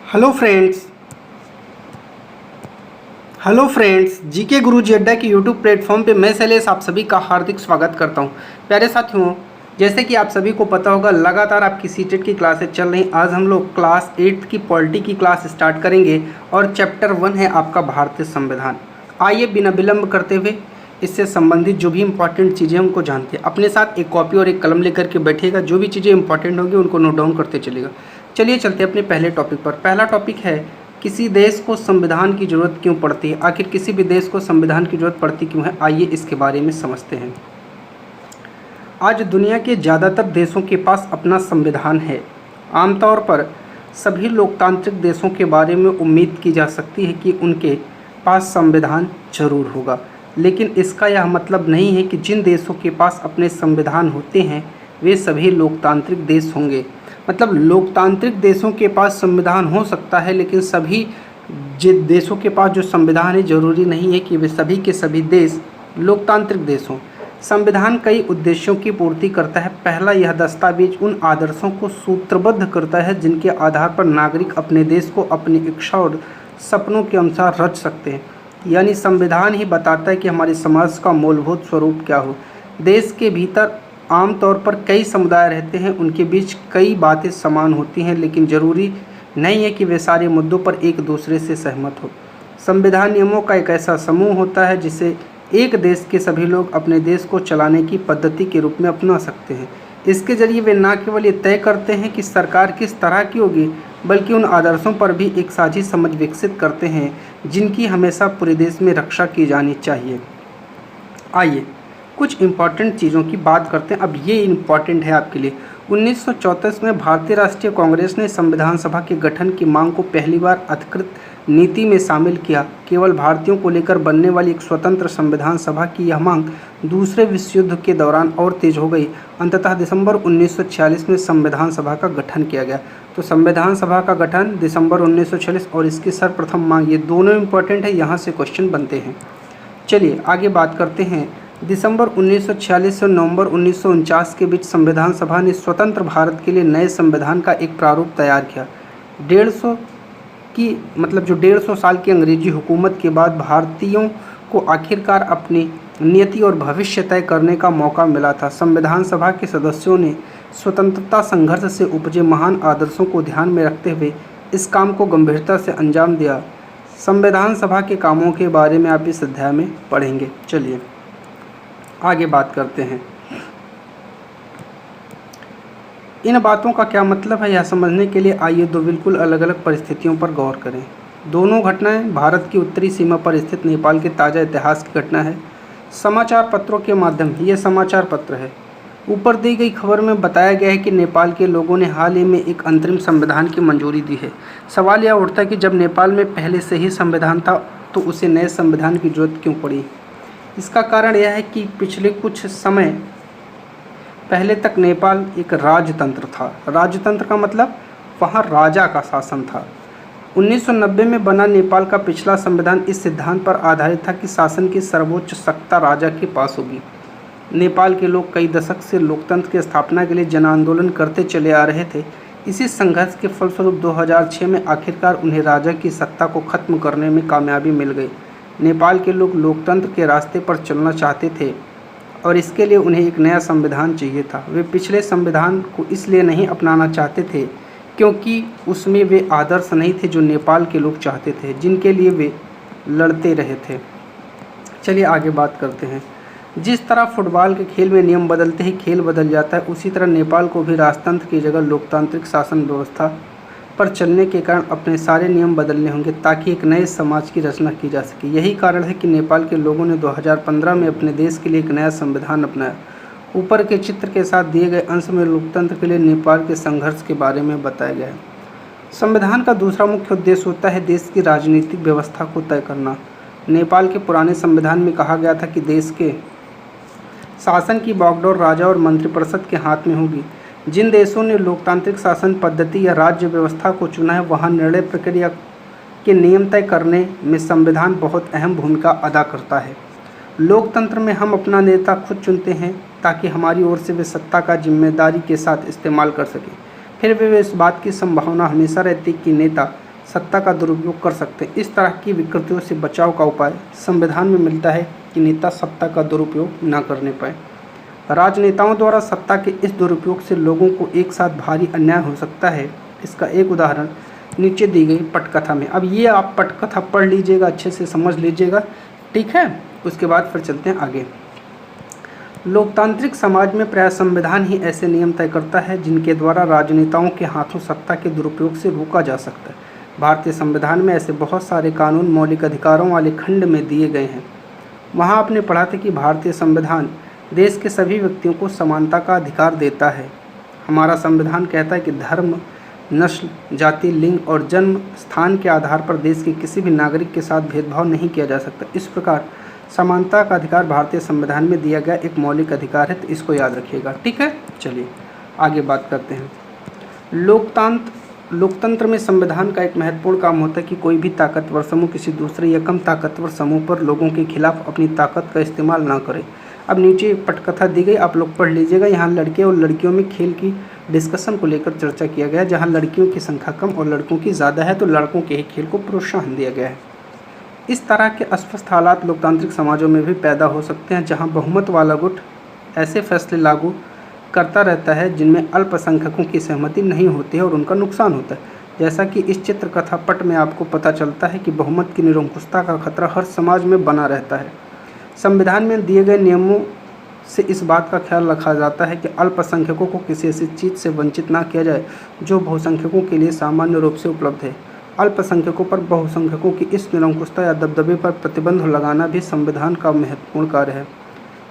Hello friends hello friends GK Guruji Adda के YouTube platform पे मैं शैलेश आप सभी का हार्दिक स्वागत करता हूं। प्यारे साथियों, जैसे कि आप सभी को पता होगा, लगातार आपकी सीटेट की क्लासेज चल रही। आज हम लोग क्लास 8 की पॉलिटी की क्लास स्टार्ट करेंगे और चैप्टर 1 है आपका भारतीय संविधान। आइए बिना विलंब करते हुए इससे संबंधित जो भी इंपॉर्टेंट चीज़ें उनको जानते हैं। अपने साथ एक कॉपी और एक कलम लेकर के बैठिएगा, जो भी चीज़ें इंपॉर्टेंट होंगी उनको नोट डाउन करते चलिएगा। चलिए चलते हैं अपने पहले टॉपिक पर। पहला टॉपिक है, किसी देश को संविधान की जरूरत क्यों पड़ती है। आखिर किसी भी देश को संविधान की जरूरत पड़ती क्यों है, आइए इसके बारे में समझते हैं। आज दुनिया के ज़्यादातर देशों के पास अपना संविधान है। आमतौर पर सभी लोकतांत्रिक देशों के बारे में उम्मीद की जा सकती है कि उनके पास संविधान जरूर होगा, लेकिन इसका यह मतलब नहीं है कि जिन देशों के पास अपने संविधान होते हैं वे सभी लोकतांत्रिक देश होंगे। मतलब लोकतांत्रिक देशों के पास संविधान हो सकता है, लेकिन सभी जिन देशों के पास जो संविधान है ज़रूरी नहीं है कि वे सभी के सभी देश लोकतांत्रिक देश हों। संविधान कई उद्देश्यों की पूर्ति करता है। पहला, यह दस्तावेज उन आदर्शों को सूत्रबद्ध करता है जिनके आधार पर नागरिक अपने देश को अपनी इच्छा और सपनों के अनुसार रच सकते हैं। यानी संविधान ही बताता है कि हमारे समाज का मूलभूत स्वरूप क्या हो। देश के भीतर आमतौर पर कई समुदाय रहते हैं, उनके बीच कई बातें समान होती हैं, लेकिन ज़रूरी नहीं है कि वे सारे मुद्दों पर एक दूसरे से सहमत हो। संविधान नियमों का एक ऐसा समूह होता है जिसे एक देश के सभी लोग अपने देश को चलाने की पद्धति के रूप में अपना सकते हैं। इसके जरिए वे न केवल ये तय करते हैं कि सरकार किस तरह की होगी, बल्कि उन आदर्शों पर भी एक साझी समझ विकसित करते हैं जिनकी हमेशा पूरे देश में रक्षा की जानी चाहिए। आइए कुछ इम्पॉर्टेंट चीज़ों की बात करते हैं। अब ये इम्पॉर्टेंट है आपके लिए। 1934 में भारतीय राष्ट्रीय कांग्रेस ने संविधान सभा के गठन की मांग को पहली बार अधिकृत नीति में शामिल किया। केवल भारतीयों को लेकर बनने वाली एक स्वतंत्र संविधान सभा की यह मांग दूसरे विश्व युद्ध के दौरान और तेज हो गई। अंततः दिसंबर 1946 में संविधान सभा का गठन किया गया। तो संविधान सभा का गठन दिसंबर 1946 और इसकी सर्वप्रथम मांग, ये दोनों इम्पॉर्टेंट है, यहाँ से क्वेश्चन बनते हैं। चलिए आगे बात करते हैं। दिसंबर 1946 से नवंबर 1949 के बीच संविधान सभा ने स्वतंत्र भारत के लिए नए संविधान का एक प्रारूप तैयार किया। 150 साल की अंग्रेजी हुकूमत के बाद भारतीयों को आखिरकार अपनी नियति और भविष्य तय करने का मौका मिला था। संविधान सभा के सदस्यों ने स्वतंत्रता संघर्ष से उपजे महान आदर्शों को ध्यान में रखते हुए इस काम को गंभीरता से अंजाम दिया। संविधान सभा के कामों के बारे में आप इस अध्याय में पढ़ेंगे। चलिए आगे बात करते हैं। इन बातों का क्या मतलब है, यह समझने के लिए आइए दो बिल्कुल अलग अलग परिस्थितियों पर गौर करें। दोनों घटनाएं भारत की उत्तरी सीमा पर स्थित नेपाल के ताज़ा इतिहास की घटना है। समाचार पत्रों के माध्यम, ये समाचार पत्र है। ऊपर दी गई खबर में बताया गया है कि नेपाल के लोगों ने हाल ही में एक अंतरिम संविधान की मंजूरी दी है। सवाल यह उठता है कि जब नेपाल में पहले से ही संविधान था तो उसे नए संविधान की जरूरत क्यों पड़ी। इसका कारण यह है कि पिछले कुछ समय पहले तक नेपाल एक राजतंत्र था। राजतंत्र का मतलब वहाँ राजा का शासन था। 1990 में बना नेपाल का पिछला संविधान इस सिद्धांत पर आधारित था कि शासन की सर्वोच्च सत्ता राजा के पास होगी। नेपाल के लोग कई दशक से लोकतंत्र की स्थापना के लिए जन आंदोलन करते चले आ रहे थे। इसी संघर्ष के फलस्वरूप 2006 में आखिरकार उन्हें राजा की सत्ता को खत्म करने में कामयाबी मिल गई। नेपाल के लोग लोकतंत्र के रास्ते पर चलना चाहते थे और इसके लिए उन्हें एक नया संविधान चाहिए था। वे पिछले संविधान को इसलिए नहीं अपनाना चाहते थे क्योंकि उसमें वे आदर्श नहीं थे जो नेपाल के लोग चाहते थे, जिनके लिए वे लड़ते रहे थे। चलिए आगे बात करते हैं। जिस तरह फुटबॉल के खेल में नियम बदलते ही खेल बदल जाता है, उसी तरह नेपाल को भी राजतंत्र की जगह लोकतांत्रिक शासन व्यवस्था पर चलने के कारण अपने सारे नियम बदलने होंगे ताकि एक नए समाज की रचना की जा सके। यही कारण है कि नेपाल के लोगों ने 2015 में अपने देश के लिए एक नया संविधान अपनाया। ऊपर के चित्र के साथ दिए गए अंश में लोकतंत्र के लिए नेपाल के संघर्ष के बारे में बताया गया है। संविधान का दूसरा मुख्य उद्देश्य होता है देश की राजनीतिक व्यवस्था को तय करना। नेपाल के पुराने संविधान में कहा गया था कि देश के शासन की बागडोर राजा और मंत्रिपरिषद के हाथ में होगी। जिन देशों ने लोकतांत्रिक शासन पद्धति या राज्य व्यवस्था को चुना है, वहाँ निर्णय प्रक्रिया के नियम तय करने में संविधान बहुत अहम भूमिका अदा करता है। लोकतंत्र में हम अपना नेता खुद चुनते हैं ताकि हमारी ओर से वे सत्ता का जिम्मेदारी के साथ इस्तेमाल कर सकें। फिर भी इस बात की संभावना हमेशा रहती कि नेता सत्ता का दुरुपयोग कर सकते हैं। इस तरह की विकृतियों से बचाव का उपाय संविधान में मिलता है कि नेता सत्ता का दुरुपयोग न करने पाए। राजनेताओं द्वारा सत्ता के इस दुरुपयोग से लोगों को एक साथ भारी अन्याय हो सकता है। इसका एक उदाहरण नीचे दी गई पटकथा में। अब ये आप पटकथा पढ़ लीजिएगा, अच्छे से समझ लीजिएगा, ठीक है। उसके बाद फिर चलते हैं आगे। लोकतांत्रिक समाज में प्राय संविधान ही ऐसे नियम तय करता है जिनके द्वारा राजनेताओं के हाथों सत्ता के दुरुपयोग से रोका जा सकता है। भारतीय संविधान में ऐसे बहुत सारे कानून मौलिक अधिकारों वाले खंड में दिए गए हैं। वहाँ आपने पढ़ा था कि भारतीय संविधान देश के सभी व्यक्तियों को समानता का अधिकार देता है। हमारा संविधान कहता है कि धर्म, नस्ल, जाति, लिंग और जन्म स्थान के आधार पर देश के किसी भी नागरिक के साथ भेदभाव नहीं किया जा सकता। इस प्रकार समानता का अधिकार भारतीय संविधान में दिया गया एक मौलिक अधिकार है, तो इसको याद रखिएगा, ठीक है। चलिए आगे बात करते हैं। लोकतंत्र में संविधान का एक महत्वपूर्ण काम होता है कि कोई भी ताकतवर समूह किसी दूसरे या कम ताकतवर समूह पर लोगों के खिलाफ अपनी ताकत का इस्तेमाल ना करे। अब नीचे पटकथा दी गई, आप लोग पढ़ लीजिएगा। यहाँ लड़के और लड़कियों में खेल की डिस्कशन को लेकर चर्चा किया गया। जहाँ लड़कियों की संख्या कम और लड़कों की ज़्यादा है तो लड़कों के ही खेल को प्रोत्साहन दिया गया है। इस तरह के अस्वस्थ हालात लोकतांत्रिक समाजों में भी पैदा हो सकते हैं जहाँ बहुमत वाला गुट ऐसे फैसले लागू करता रहता है जिनमें अल्पसंख्यकों की सहमति नहीं होती है और उनका नुकसान होता है। जैसा कि इस चित्रकथा पट में आपको पता चलता है कि बहुमत की निरंकुशता का खतरा हर समाज में बना रहता है। संविधान में दिए गए नियमों से इस बात का ख्याल रखा जाता है कि अल्पसंख्यकों को किसी ऐसी चीज़ से वंचित ना किया जाए जो बहुसंख्यकों के लिए सामान्य रूप से उपलब्ध है। अल्पसंख्यकों पर बहुसंख्यकों की इस निरंकुशता या दबदबे पर प्रतिबंध लगाना भी संविधान का महत्वपूर्ण कार्य है।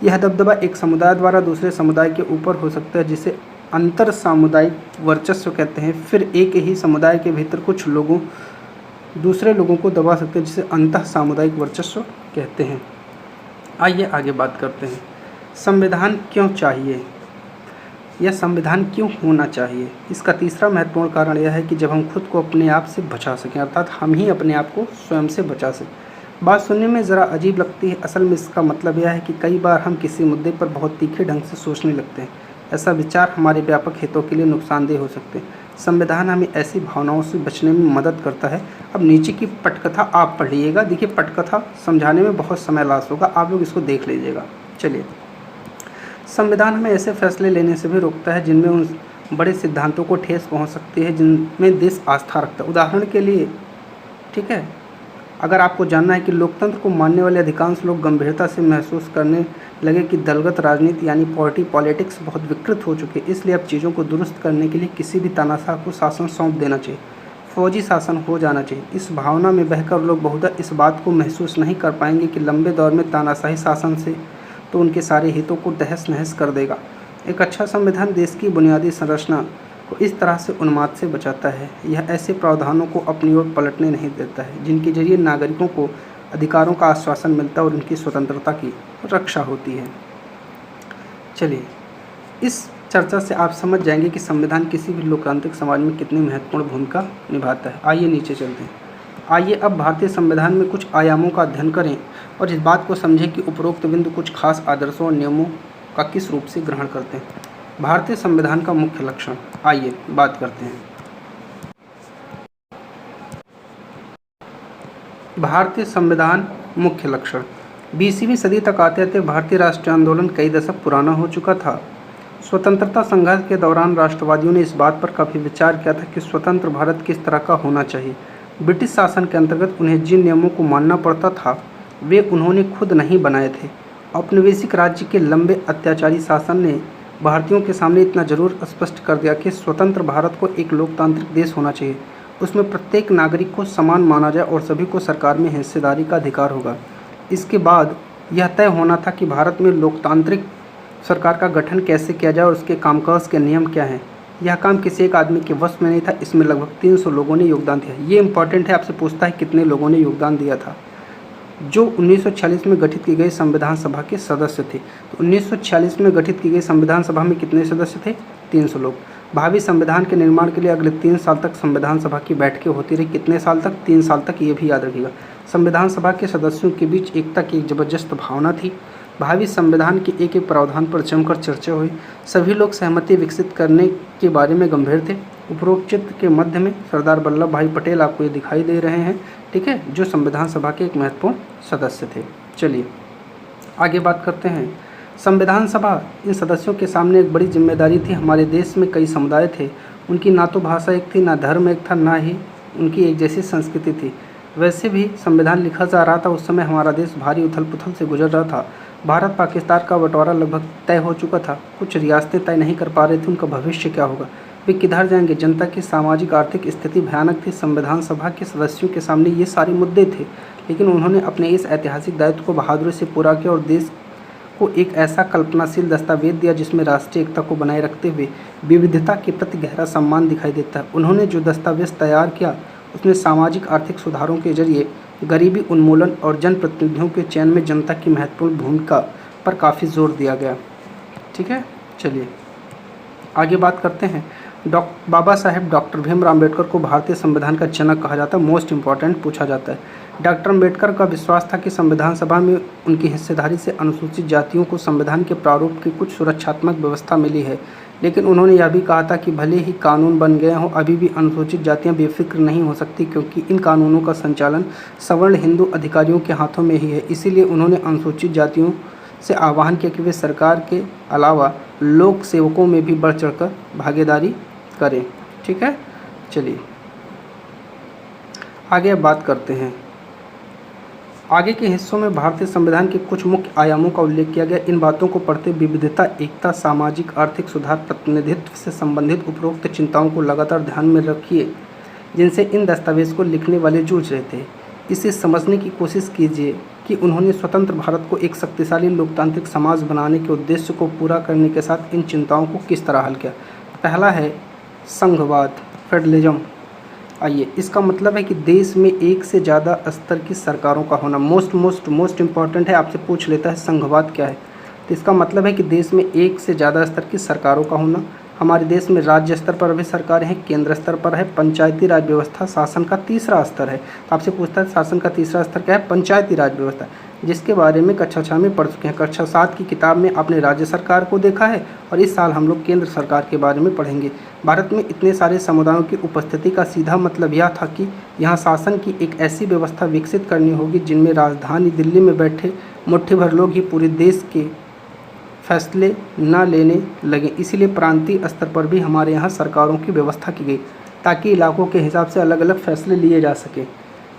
यह दबदबा एक समुदाय द्वारा दूसरे समुदाय के ऊपर हो सकता है जिसे अंतर सामुदायिक वर्चस्व कहते हैं। फिर एक ही समुदाय के भीतर कुछ लोगों दूसरे लोगों को दबा सकते हैं जिसे अंतः सामुदायिक वर्चस्व कहते हैं। आइए आगे बात करते हैं। संविधान क्यों चाहिए या संविधान क्यों होना चाहिए? इसका तीसरा महत्वपूर्ण कारण यह है कि जब हम खुद को अपने आप से बचा सकें, अर्थात हम ही अपने आप को स्वयं से बचा सकें। बात सुनने में ज़रा अजीब लगती है, असल में इसका मतलब यह है कि कई बार हम किसी मुद्दे पर बहुत तीखे ढंग से सोचने लगते हैं। ऐसा विचार हमारे व्यापक हितों के लिए नुकसानदेह हो सकते हैं। संविधान हमें ऐसी भावनाओं से बचने में मदद करता है। अब नीचे की पटकथा आप पढ़ लीजिएगा। देखिए, पटकथा समझाने में बहुत समय लॉस होगा, आप लोग इसको देख लीजिएगा। चलिए, संविधान हमें ऐसे फैसले लेने से भी रोकता है जिनमें उन बड़े सिद्धांतों को ठेस पहुंच सकती है जिनमें देश आस्था रखता है। उदाहरण के लिए, ठीक है, अगर आपको जानना है कि लोकतंत्र को मानने वाले अधिकांश लोग गंभीरता से महसूस करने लगे कि दलगत राजनीति यानी पॉलिटिक्स बहुत विकृत हो चुकी है, इसलिए अब चीज़ों को दुरुस्त करने के लिए किसी भी तानाशाह को शासन सौंप देना चाहिए, फौजी शासन हो जाना चाहिए। इस भावना में बहकर लोग बहुधा इस बात को महसूस नहीं कर पाएंगे कि लंबे दौर में तानाशाही शासन से तो उनके सारे हितों को तहस नहस कर देगा। एक अच्छा संविधान देश की बुनियादी संरचना को इस तरह से उन्माद से बचाता है। यह ऐसे प्रावधानों को अपनी ओर पलटने नहीं देता है जिनके जरिए नागरिकों को अधिकारों का आश्वासन मिलता है और उनकी स्वतंत्रता की रक्षा होती है। चलिए, इस चर्चा से आप समझ जाएंगे कि संविधान किसी भी लोकतांत्रिक समाज में कितनी महत्वपूर्ण भूमिका निभाता है। आइए नीचे चलते हैं। आइए अब भारतीय संविधान में कुछ आयामों का अध्ययन करें और इस बात को समझें कि उपरोक्त बिंदु कुछ खास आदर्शों और नियमों का किस रूप से ग्रहण करते हैं। भारतीय संविधान का मुख्य लक्षण, आइए बात करते हैं। भारतीय संविधान मुख्य लक्षण। 20वीं सदी तक आते आते भारतीय राष्ट्रीय आंदोलन कई दशक पुराना हो चुका था। स्वतंत्रता संघर्ष के दौरान राष्ट्रवादियों ने इस बात पर काफ़ी विचार किया था कि स्वतंत्र भारत किस तरह का होना चाहिए। ब्रिटिश शासन के अंतर्गत उन्हें जिन नियमों को मानना पड़ता था वे उन्होंने खुद नहीं बनाए थे। औपनिवेशिक राज्य के लंबे अत्याचारी शासन ने भारतीयों के सामने इतना जरूर स्पष्ट कर दिया कि स्वतंत्र भारत को एक लोकतांत्रिक देश होना चाहिए। उसमें प्रत्येक नागरिक को समान माना जाए और सभी को सरकार में हिस्सेदारी का अधिकार होगा। इसके बाद यह तय होना था कि भारत में लोकतांत्रिक सरकार का गठन कैसे किया जाए और उसके कामकाज के नियम क्या हैं। यह काम किसी एक आदमी के वश में नहीं था। इसमें लगभग 300 लोगों ने योगदान दिया। ये इंपॉर्टेंट है, आपसे पूछता है कितने लोगों ने योगदान दिया था। जो 1946 में गठित की गई संविधान सभा के सदस्य थे, तो 1946 में गठित की गई संविधान सभा में कितने सदस्य थे? 300 लोग। भावी संविधान के निर्माण के लिए अगले 3 साल तक संविधान सभा की बैठकें होती रही। कितने साल तक? 3 साल तक, ये भी याद रखिएगा। संविधान सभा के सदस्यों के बीच एकता की एक जबरदस्त भावना थी। भावी संविधान के एक एक प्रावधान पर जमकर चर्चा हुई। सभी लोग सहमति विकसित करने के बारे में गंभीर थे। उपरोक्त चित्र के मध्य में सरदार वल्लभ भाई पटेल आपको ये दिखाई दे रहे हैं, ठीक है, जो संविधान सभा के एक महत्वपूर्ण सदस्य थे। चलिए आगे बात करते हैं। संविधान सभा इन सदस्यों के सामने एक बड़ी जिम्मेदारी थी। हमारे देश में कई समुदाय थे, उनकी ना तो भाषा एक थी, ना धर्म एक था, ना ही उनकी एक जैसी संस्कृति थी। वैसे भी संविधान लिखा जा रहा था, उस समय हमारा देश भारी उथल पुथल से गुजर रहा था। भारत पाकिस्तान का बंटवारा लगभग तय हो चुका था, कुछ रियासतें तय नहीं कर पा रही थी उनका भविष्य क्या होगा, वे किधर जाएंगे। जनता की सामाजिक आर्थिक स्थिति भयानक थी। संविधान सभा के सदस्यों के सामने ये सारे मुद्दे थे, लेकिन उन्होंने अपने इस ऐतिहासिक दायित्व को बहादुरी से पूरा किया और देश को एक ऐसा कल्पनाशील दस्तावेज दिया जिसमें राष्ट्रीय एकता को बनाए रखते हुए विविधता के प्रति गहरा सम्मान दिखाई देता है। उन्होंने जो दस्तावेज तैयार किया उसमें सामाजिक आर्थिक सुधारों के जरिए गरीबी उन्मूलन और जनप्रतिनिधियों के चयन में जनता की महत्वपूर्ण भूमिका पर काफ़ी जोर दिया गया। ठीक है, चलिए आगे बात करते हैं। बाबा साहेब डॉक्टर भीमराव अम्बेडकर को भारतीय संविधान का जनक कहा जाता है। मोस्ट इम्पॉर्टेंट पूछा जाता है। डॉक्टर अम्बेडकर का विश्वास था कि संविधान सभा में उनकी हिस्सेदारी से अनुसूचित जातियों को संविधान के प्रारूप की कुछ सुरक्षात्मक व्यवस्था मिली है, लेकिन उन्होंने यह भी कहा था कि भले ही कानून बन गए हों, अभी भी अनुसूचित जातियां बेफिक्र नहीं हो सकती, क्योंकि इन कानूनों का संचालन सवर्ण हिंदू अधिकारियों के हाथों में ही है। इसीलिए उन्होंने अनुसूचित जातियों से आह्वान किया कि वे सरकार के अलावा लोक सेवकों में भी बढ़ चढ़कर भागीदारी करें। ठीक है, चलिए आगे अब बात करते हैं। आगे के हिस्सों में भारतीय संविधान के कुछ मुख्य आयामों का उल्लेख किया गया। इन बातों को पढ़ते विविधता, एकता, सामाजिक आर्थिक सुधार, प्रतिनिधित्व से संबंधित उपरोक्त चिंताओं को लगातार ध्यान में रखिए जिनसे इन दस्तावेज को लिखने वाले जूझ रहे थे। इसे समझने की कोशिश कीजिए कि उन्होंने स्वतंत्र भारत को एक शक्तिशाली लोकतांत्रिक समाज बनाने के उद्देश्य को पूरा करने के साथ इन चिंताओं को किस तरह हल किया। पहला है संघवाद, फेडरलिज्म। आइए, इसका मतलब है कि देश में एक से ज़्यादा स्तर की सरकारों का होना। मोस्ट इम्पॉर्टेंट है, आपसे पूछ लेता है संघवाद क्या है। तो इसका मतलब है कि देश में एक से ज़्यादा स्तर की सरकारों का होना। हमारे देश में राज्य स्तर पर भी सरकारें हैं, केंद्र स्तर पर है, पंचायती राज व्यवस्था शासन का तीसरा स्तर है। तो आपसे पूछता है शासन का तीसरा स्तर क्या है? पंचायती राज व्यवस्था, जिसके बारे में कक्षा 6 में पढ़ चुके हैं। कक्षा 7 की किताब में आपने राज्य सरकार को देखा है और इस साल हम लोग केंद्र सरकार के बारे में पढ़ेंगे। भारत में इतने सारे समुदायों की उपस्थिति का सीधा मतलब यह था कि यहाँ शासन की एक ऐसी व्यवस्था विकसित करनी होगी जिनमें राजधानी दिल्ली में बैठे मुट्ठी भर लोग ही पूरे देश के फैसले न लेने लगे। इसीलिए प्रांतीय स्तर पर भी हमारे यहाँ सरकारों की व्यवस्था की गई ताकि इलाकों के हिसाब से अलग अलग फैसले लिए जा सके।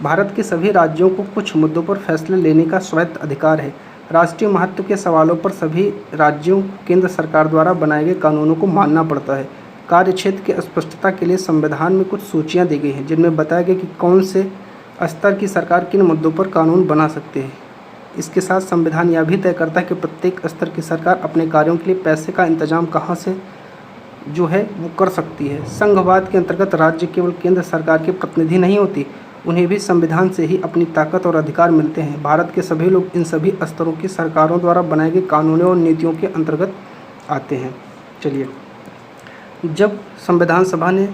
भारत के सभी राज्यों को कुछ मुद्दों पर फैसले लेने का स्वायत्त अधिकार है। राष्ट्रीय महत्व के सवालों पर सभी राज्यों को केंद्र सरकार द्वारा बनाए गए कानूनों को मानना पड़ता है। कार्यक्षेत्र की स्पष्टता के लिए संविधान में कुछ सूचियाँ दी गई हैं जिनमें बताया गया कि कौन से स्तर की सरकार किन मुद्दों पर कानून बना सकते हैं। इसके साथ संविधान यह भी तय करता है कि प्रत्येक स्तर की सरकार अपने कार्यों के लिए पैसे का इंतजाम कहाँ से जो है वो कर सकती है। संघवाद के अंतर्गत राज्य केवल केंद्र सरकार के प्रतिनिधि नहीं होती, उन्हें भी संविधान से ही अपनी ताकत और अधिकार मिलते हैं। भारत के सभी लोग इन सभी स्तरों की सरकारों द्वारा बनाए गए कानूनों और नीतियों के अंतर्गत आते हैं। चलिए, जब संविधान सभा ने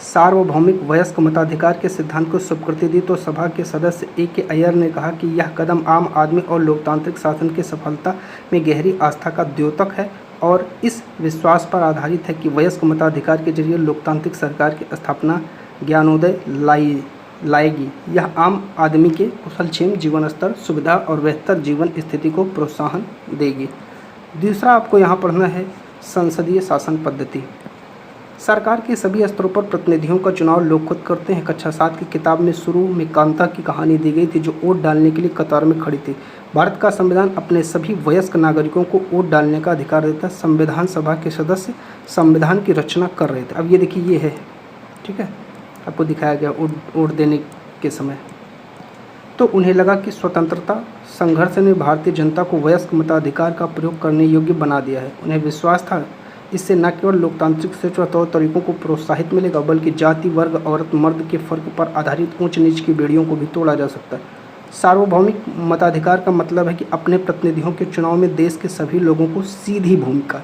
सार्वभौमिक वयस्क मताधिकार के सिद्धांत को स्वीकृति दी तो सभा के सदस्य A.K. अय्यर ने कहा कि यह कदम आम आदमी और लोकतांत्रिक शासन की सफलता में गहरी आस्था का द्योतक है और इस विश्वास पर आधारित है कि वयस्क मताधिकार के जरिए लोकतांत्रिक सरकार की स्थापना ज्ञानोदय लाएगी। यह आम आदमी के कुशलक्षेम जीवन स्तर, सुविधा और बेहतर जीवन स्थिति को प्रोत्साहन देगी। दूसरा आपको यहाँ पढ़ना है संसदीय शासन पद्धति। सरकार के सभी स्तरों पर प्रतिनिधियों का चुनाव लोग खुद करते हैं। कक्षा 7 की किताब में शुरू में कांता की कहानी दी गई थी जो वोट डालने के लिए कतार में खड़ी थी। भारत का संविधान अपने सभी वयस्क नागरिकों को वोट डालने का अधिकार देता है। संविधान सभा के सदस्य संविधान की रचना कर रहे थे। अब ये देखिए, ये है, ठीक है, आपको दिखाया गया वोट देने के समय। तो उन्हें लगा कि स्वतंत्रता संघर्ष ने भारतीय जनता को वयस्क मताधिकार का प्रयोग करने योग्य बना दिया है। उन्हें विश्वास था इससे न केवल लोकतांत्रिक सोच और तौर तरीकों को प्रोत्साहित मिलेगा बल्कि जाति, वर्ग, औरत, मर्द के फर्क पर आधारित ऊंच नीच की बेड़ियों को भी तोड़ा जा सकता है। सार्वभौमिक मताधिकार का मतलब है कि अपने प्रतिनिधियों के चुनाव में देश के सभी लोगों को सीधी भूमिका,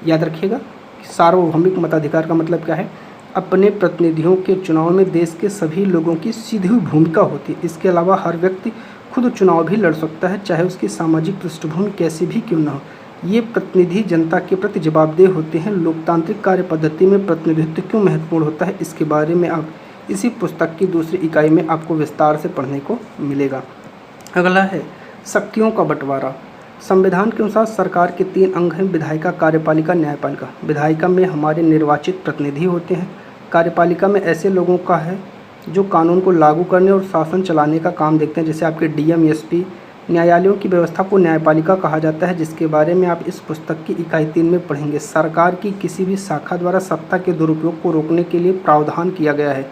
याद रखिएगा, सार्वभौमिक मताधिकार का मतलब क्या है? अपने प्रतिनिधियों के चुनाव में देश के सभी लोगों की सीधी भूमिका होती है। इसके अलावा हर व्यक्ति खुद चुनाव भी लड़ सकता है, चाहे उसकी सामाजिक पृष्ठभूमि कैसी भी क्यों न हो। ये प्रतिनिधि जनता के प्रति जवाबदेह होते हैं। लोकतांत्रिक कार्य पद्धति में प्रतिनिधित्व क्यों महत्वपूर्ण होता है, इसके बारे में आप इसी पुस्तक की दूसरी इकाई में आपको विस्तार से पढ़ने को मिलेगा। अगला है शक्तियों का बंटवारा। संविधान के अनुसार सरकार के 3 अंग हैं, विधायिका, कार्यपालिका, न्यायपालिका। विधायिका में हमारे निर्वाचित प्रतिनिधि होते हैं। कार्यपालिका में ऐसे लोगों का है जो कानून को लागू करने और शासन चलाने का काम देखते हैं, जैसे आपके डीएम, एसपी। न्यायालयों की व्यवस्था को न्यायपालिका कहा जाता है, जिसके बारे में आप इस पुस्तक की इकाई 3 में पढ़ेंगे। सरकार की किसी भी शाखा द्वारा सत्ता के दुरुपयोग को रोकने के लिए प्रावधान किया गया है।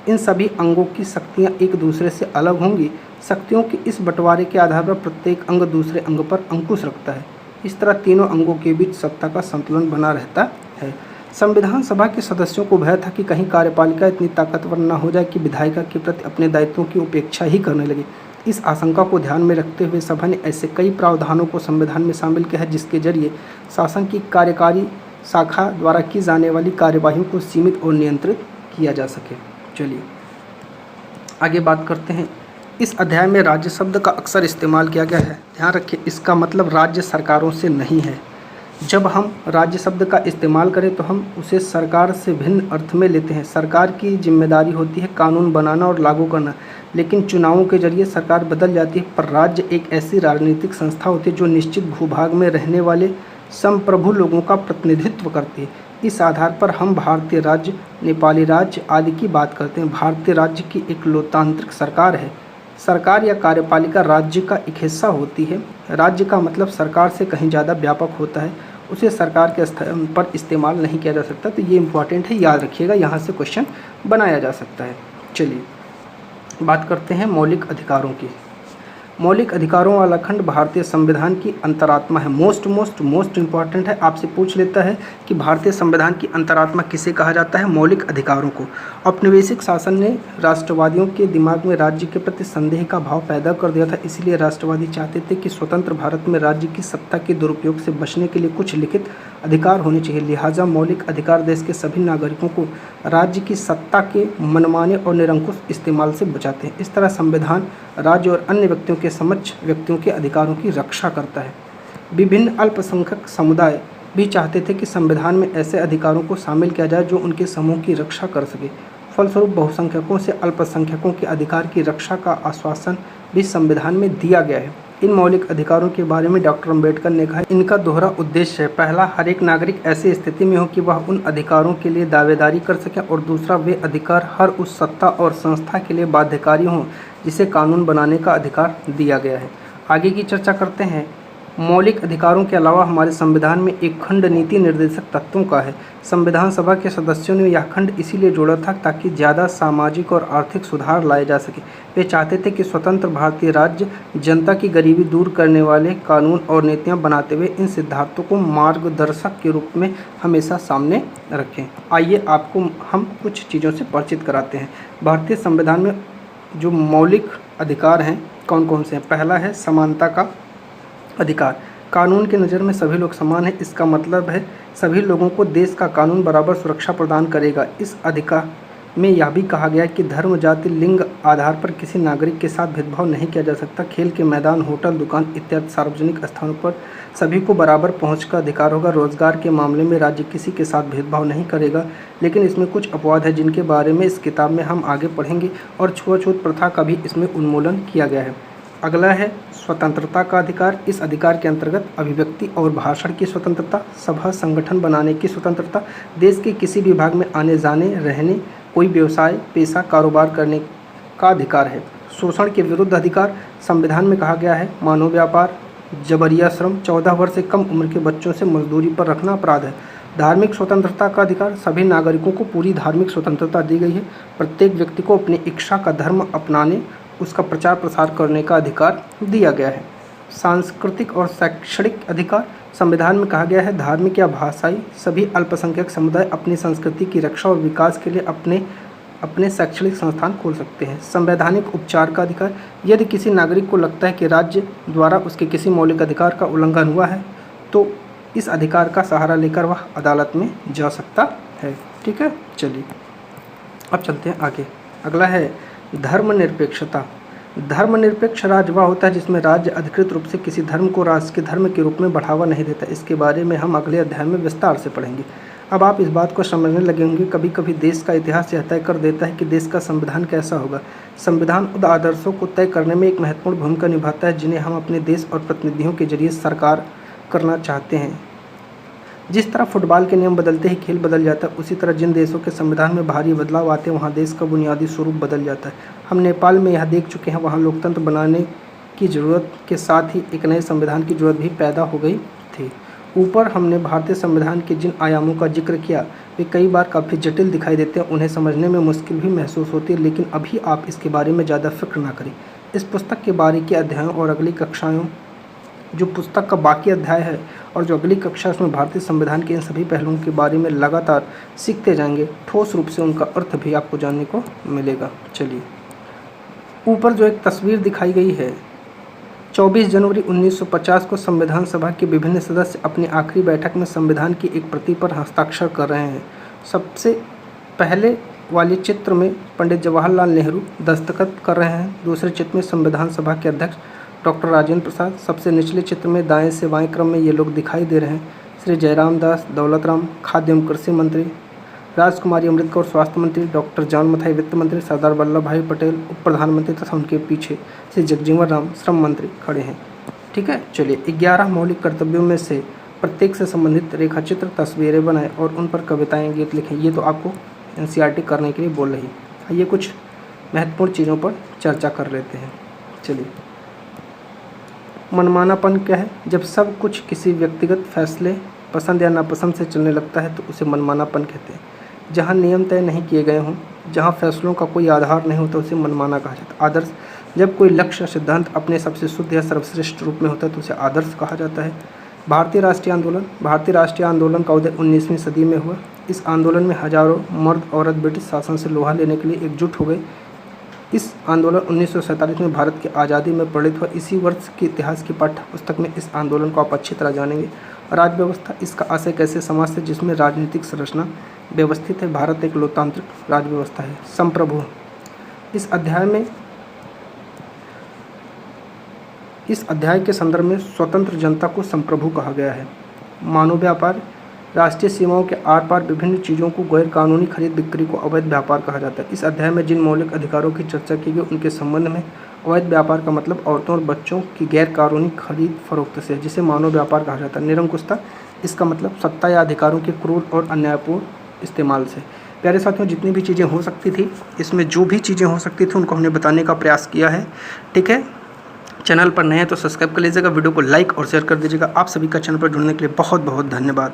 इन सभी अंगों की शक्तियाँ एक दूसरे से अलग होंगी। शक्तियों के इस बंटवारे के आधार पर प्रत्येक अंग दूसरे अंग पर अंकुश रखता है। इस तरह तीनों अंगों के बीच सत्ता का संतुलन बना रहता है। संविधान सभा के सदस्यों को भय था कि कहीं कार्यपालिका इतनी ताकतवर न हो जाए कि विधायिका के प्रति अपने दायित्वों की उपेक्षा ही करने लगे। इस आशंका को ध्यान में रखते हुए सभा ने ऐसे कई प्रावधानों को संविधान में शामिल किया है जिसके जरिए शासन की कार्यकारी शाखा द्वारा की जाने वाली कार्यवाहियों को सीमित और नियंत्रित किया जा सके। चलिए आगे बात करते हैं। इस अध्याय में राज्य शब्द का अक्सर इस्तेमाल किया गया है। ध्यान रखिए, इसका मतलब राज्य सरकारों से नहीं है। जब हम राज्य शब्द का इस्तेमाल करें तो हम उसे सरकार से भिन्न अर्थ में लेते हैं। सरकार की जिम्मेदारी होती है कानून बनाना और लागू करना, लेकिन चुनावों के जरिए सरकार बदल जाती है। पर राज्य एक ऐसी राजनीतिक संस्था होती है जो निश्चित भूभाग में रहने वाले संप्रभु लोगों का प्रतिनिधित्व करती है। इस आधार पर हम भारतीय राज्य, नेपाली राज्य आदि की बात करते हैं। भारतीय राज्य की एक लोकतांत्रिक सरकार है। सरकार या कार्यपालिका राज्य का एक हिस्सा होती है। राज्य का मतलब सरकार से कहीं ज़्यादा व्यापक होता है। उसे सरकार के स्तर पर इस्तेमाल नहीं किया जा सकता। तो ये इम्पॉर्टेंट है, याद रखिएगा, यहाँ से क्वेश्चन बनाया जा सकता है। चलिए बात करते हैं मौलिक अधिकारों की। मौलिक अधिकारों वाला खंड भारतीय संविधान की अंतरात्मा है। मोस्ट इम्पॉर्टेंट है। आपसे पूछ लेता है कि भारतीय संविधान की अंतरात्मा किसे कहा जाता है? मौलिक अधिकारों को। औपनिवेशिक शासन ने राष्ट्रवादियों के दिमाग में राज्य के प्रति संदेह का भाव पैदा कर दिया था। इसलिए राष्ट्रवादी चाहते थे कि स्वतंत्र भारत में राज्य की सत्ता के दुरुपयोग से बचने के लिए कुछ लिखित अधिकार होने चाहिए। लिहाजा मौलिक अधिकार देश के सभी नागरिकों को राज्य की सत्ता के मनमाने और निरंकुश इस्तेमाल से बचाते हैं। इस तरह संविधान राज्य और अन्य व्यक्तियों के समक्ष व्यक्तियों के अधिकारों की रक्षा करता है। विभिन्न अल्पसंख्यक समुदाय भी चाहते थे कि संविधान में ऐसे अधिकारों को शामिल किया जाए जो उनके समूह की रक्षा कर सके। फलस्वरूप बहुसंख्यकों से अल्पसंख्यकों के अधिकार की रक्षा का आश्वासन भी संविधान में दिया गया है। इन मौलिक अधिकारों के बारे में डॉक्टर अम्बेडकर ने कहा, इनका दोहरा उद्देश्य है। पहला, हर एक नागरिक ऐसी स्थिति में हो कि वह उन अधिकारों के लिए दावेदारी कर सके, और दूसरा, वे अधिकार हर उस सत्ता और संस्था के लिए बाध्यकारी हों जिसे कानून बनाने का अधिकार दिया गया है। आगे की चर्चा करते हैं। मौलिक अधिकारों के अलावा हमारे संविधान में एक खंड नीति निर्देशक तत्वों का है। संविधान सभा के सदस्यों ने यह खंड इसीलिए जोड़ा था ताकि ज़्यादा सामाजिक और आर्थिक सुधार लाए जा सके। वे चाहते थे कि स्वतंत्र भारतीय राज्य जनता की गरीबी दूर करने वाले कानून और नीतियां बनाते हुए इन सिद्धांतों को मार्गदर्शक के रूप में हमेशा सामने रखें। आइए आपको हम कुछ चीज़ों से परिचित कराते हैं। भारतीय संविधान में जो मौलिक अधिकार हैं कौन कौन से हैं? पहला है समानता का अधिकार। कानून की नज़र में सभी लोग समान हैं। इसका मतलब है सभी लोगों को देश का कानून बराबर सुरक्षा प्रदान करेगा। इस अधिकार में यह भी कहा गया है कि धर्म, जाति, लिंग आधार पर किसी नागरिक के साथ भेदभाव नहीं किया जा सकता। खेल के मैदान, होटल, दुकान इत्यादि सार्वजनिक स्थानों पर सभी को बराबर पहुंच का अधिकार होगा। रोजगार के मामले में राज्य किसी के साथ भेदभाव नहीं करेगा, लेकिन इसमें कुछ अपवाद है जिनके बारे में इस किताब में हम आगे पढ़ेंगे, और छुआछूत प्रथा का भी इसमें उन्मूलन किया गया है। अगला है स्वतंत्रता का अधिकार। इस अधिकार के अंतर्गत अभिव्यक्ति और भाषण की स्वतंत्रता, सभा संगठन बनाने की स्वतंत्रता, देश के किसी भी भाग में आने जाने, रहने, कोई व्यवसाय, पेशा, कारोबार करने का अधिकार है। शोषण के विरुद्ध अधिकार। संविधान में कहा गया है मानव व्यापार, जबरिया श्रम, 14 वर्ष से कम उम्र के बच्चों से मजदूरी पर रखना अपराध है। धार्मिक स्वतंत्रता का अधिकार। सभी नागरिकों को पूरी धार्मिक स्वतंत्रता दी गई है। प्रत्येक व्यक्ति को अपनी इच्छा का धर्म अपनाने, उसका प्रचार प्रसार करने का अधिकार दिया गया है। सांस्कृतिक और शैक्षणिक अधिकार। संविधान में कहा गया है धार्मिक या भाषाई सभी अल्पसंख्यक समुदाय अपनी संस्कृति की रक्षा और विकास के लिए अपने शैक्षणिक संस्थान खोल सकते हैं। संवैधानिक उपचार का अधिकार। यदि किसी नागरिक को लगता है कि राज्य द्वारा उसके किसी मौलिक अधिकार का उल्लंघन हुआ है तो इस अधिकार का सहारा लेकर वह अदालत में जा सकता है। ठीक है, चलिए अब चलते हैं आगे। अगला है धर्मनिरपेक्षता। धर्मनिरपेक्ष राज्य वह होता है जिसमें राज्य अधिकृत रूप से किसी धर्म को राष्ट्र के धर्म के रूप में बढ़ावा नहीं देता। इसके बारे में हम अगले अध्याय में विस्तार से पढ़ेंगे। अब आप इस बात को समझने लगे होंगे, कभी कभी देश का इतिहास यह तय कर देता है कि देश का संविधान कैसा होगा। संविधान उन आदर्शों को तय करने में एक महत्वपूर्ण भूमिका निभाता है जिन्हें हम अपने देश और प्रतिनिधियों के जरिए साकार करना चाहते हैं। जिस तरह फुटबॉल के नियम बदलते ही खेल बदल जाता है, उसी तरह जिन देशों के संविधान में भारी बदलाव आते हैं वहाँ देश का बुनियादी स्वरूप बदल जाता है। हम नेपाल में यह देख चुके हैं, वहाँ लोकतंत्र बनाने की ज़रूरत के साथ ही एक नए संविधान की जरूरत भी पैदा हो गई थी। ऊपर हमने भारतीय संविधान के जिन आयामों का जिक्र किया वे कई बार काफ़ी जटिल दिखाई देते हैं, उन्हें समझने में मुश्किल भी महसूस होती है, लेकिन अभी आप इसके बारे में ज़्यादा फिक्र ना करें। इस पुस्तक के बारीकी अध्यायों और अगली कक्षाओं जो पुस्तक का बाकी अध्याय है और जो अगली कक्षा उसमें भारतीय संविधान के इन सभी पहलुओं के बारे में लगातार सीखते जाएंगे। ठोस रूप से उनका अर्थ भी आपको जानने को मिलेगा। चलिए, ऊपर जो एक तस्वीर दिखाई गई है, 24 जनवरी 1950 को संविधान सभा के विभिन्न सदस्य अपनी आखिरी बैठक में संविधान की एक प्रति पर हस्ताक्षर कर रहे हैं। सबसे पहले वाले चित्र में पंडित जवाहरलाल नेहरू दस्तखत कर रहे हैं। दूसरे चित्र में संविधान सभा के अध्यक्ष डॉक्टर राजेंद्र प्रसाद। सबसे निचले चित्र में दाएं से बाएं क्रम में ये लोग दिखाई दे रहे हैं। श्री जयराम दास दौलत राम खाद्य एवं कृषि मंत्री, राजकुमारी अमृत कौर स्वास्थ्य मंत्री, डॉक्टर जॉन मथाई वित्त मंत्री, सरदार वल्लभ भाई पटेल उप प्रधानमंत्री तथा उनके पीछे श्री जगजीवन राम श्रम मंत्री खड़े हैं। ठीक है, चलिए 11 मौलिक कर्तव्यों में से प्रत्येक से संबंधित रेखाचित्र तस्वीरें बनाएं और उन पर कविताएं गीत लिखें। ये तो आपको NCERT करने के लिए बोल रही है। ये कुछ महत्वपूर्ण चीज़ों पर चर्चा कर लेते हैं। चलिए, मनमानापन क्या है? जब सब कुछ किसी व्यक्तिगत फैसले पसंद या नापसंद से चलने लगता है तो उसे मनमानापन कहते हैं। जहाँ नियम तय नहीं किए गए हों, जहाँ फैसलों का कोई आधार नहीं होता, उसे मनमाना कहा जाता है। आदर्श, जब कोई लक्ष्य सिद्धांत अपने सबसे शुद्ध या सर्वश्रेष्ठ रूप में होता है तो उसे आदर्श कहा जाता है। भारतीय राष्ट्रीय आंदोलन का उदय 19वीं सदी में हुआ। इस आंदोलन में हजारों मर्द औरत ब्रिटिश शासन से लोहा लेने के लिए एकजुट हो गए। इस आंदोलन 1947 में भारत की आज़ादी में परिणत हुआ। इसी वर्ष के इतिहास की पाठ्य पुस्तक में इस आंदोलन को आप अच्छी तरह जानेंगे। राज्य व्यवस्था, इसका आशय कैसे समाज से जिसमें राजनीतिक संरचना व्यवस्थित है। भारत एक लोकतांत्रिक राज्य व्यवस्था है। संप्रभु, इस अध्याय के संदर्भ में स्वतंत्र जनता को संप्रभु कहा गया है। मानव व्यापार, राष्ट्रीय सीमाओं के आर पार विभिन्न चीज़ों को गैर कानूनी खरीद बिक्री को अवैध व्यापार कहा जाता है। इस अध्याय में जिन मौलिक अधिकारों की चर्चा की गई उनके संबंध में अवैध व्यापार का मतलब औरतों और बच्चों की गैर कानूनी खरीद फरोख्त से, जिसे मानव व्यापार कहा जाता है। निरंकुशता, इसका मतलब सत्ता या अधिकारों के क्रूर और अन्यायपूर्ण इस्तेमाल से। प्यारे साथियों, जितनी भी चीज़ें हो सकती थी, इसमें जो भी चीज़ें हो सकती थी उनको हमने बताने का प्रयास किया है। ठीक है, चैनल पर नए हैं तो सब्सक्राइब कर लीजिएगा, वीडियो को लाइक और शेयर कर दीजिएगा। आप सभी का चैनल पर जुड़ने के लिए बहुत बहुत धन्यवाद।